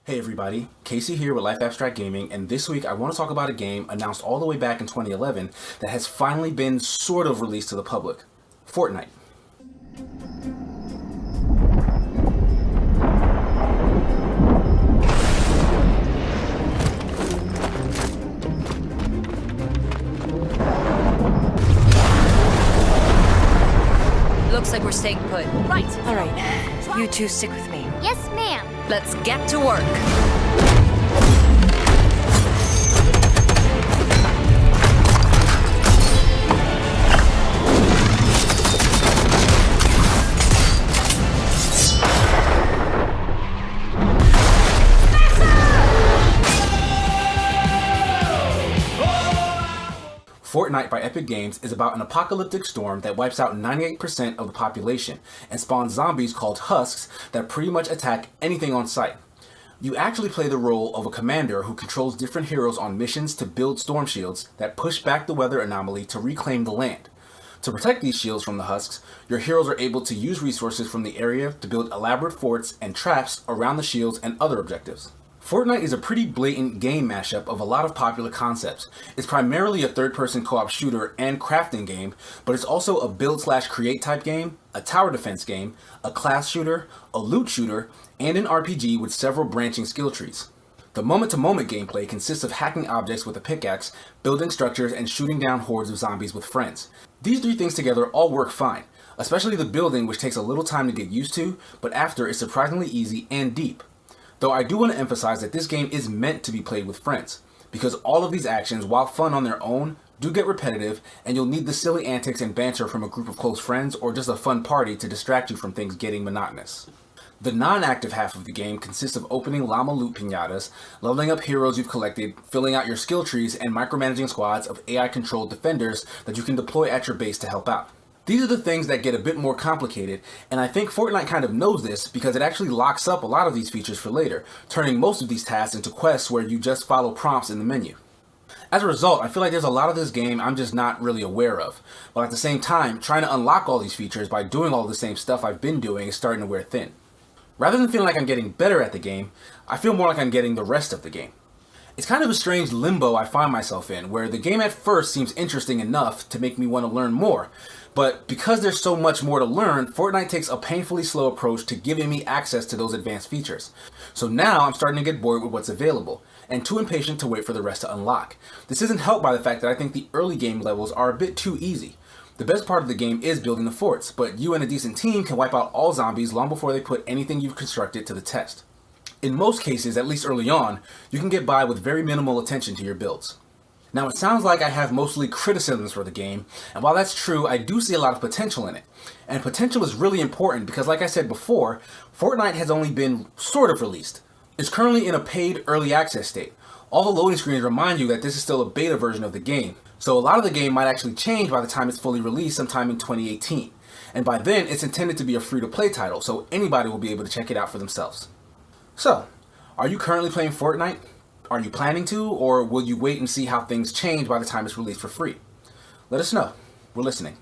Hey everybody, Casey here with Life Abstract Gaming, and this week I want to talk about a game announced all the way back in 2011 that has finally been sort of released to the public. Fortnite. Looks like we're staying put. Right. All right, you two stick with me. Yes, ma'am. Let's get to work. Fortnite by Epic Games is about an apocalyptic storm that wipes out 98% of the population and spawns zombies called husks that pretty much attack anything on sight. You actually play the role of a commander who controls different heroes on missions to build storm shields that push back the weather anomaly to reclaim the land. To protect these shields from the husks, your heroes are able to use resources from the area to build elaborate forts and traps around the shields and other objectives. Fortnite is a pretty blatant game mashup of a lot of popular concepts. It's primarily a third-person co-op shooter and crafting game, but it's also a build/create type game, a tower defense game, a class shooter, a loot shooter, and an RPG with several branching skill trees. The moment-to-moment gameplay consists of hacking objects with a pickaxe, building structures, and shooting down hordes of zombies with friends. These three things together all work fine, especially the building, which takes a little time to get used to, but after is surprisingly easy and deep. Though I do want to emphasize that this game is meant to be played with friends, because all of these actions, while fun on their own, do get repetitive, and you'll need the silly antics and banter from a group of close friends or just a fun party to distract you from things getting monotonous. The non-active half of the game consists of opening llama loot piñatas, leveling up heroes you've collected, filling out your skill trees, and micromanaging squads of AI-controlled defenders that you can deploy at your base to help out. These are the things that get a bit more complicated, and I think Fortnite kind of knows this because it actually locks up a lot of these features for later, turning most of these tasks into quests where you just follow prompts in the menu. As a result, I feel like there's a lot of this game I'm just not really aware of, but at the same time, trying to unlock all these features by doing all the same stuff I've been doing is starting to wear thin. Rather than feeling like I'm getting better at the game, I feel more like I'm getting the rest of the game. It's kind of a strange limbo I find myself in, where the game at first seems interesting enough to make me want to learn more, but because there's so much more to learn, Fortnite takes a painfully slow approach to giving me access to those advanced features. So now I'm starting to get bored with what's available, and too impatient to wait for the rest to unlock. This isn't helped by the fact that I think the early game levels are a bit too easy. The best part of the game is building the forts, but you and a decent team can wipe out all zombies long before they put anything you've constructed to the test. In most cases, at least early on, you can get by with very minimal attention to your builds. Now, it sounds like I have mostly criticisms for the game, and while that's true, I do see a lot of potential in it. And potential is really important because, like I said before, Fortnite has only been sort of released. It's currently in a paid early access state. All the loading screens remind you that this is still a beta version of the game, so a lot of the game might actually change by the time it's fully released sometime in 2018. And by then, it's intended to be a free-to-play title, so anybody will be able to check it out for themselves. So, are you currently playing Fortnite? Are you planning to, or will you wait and see how things change by the time it's released for free? Let us know. We're listening.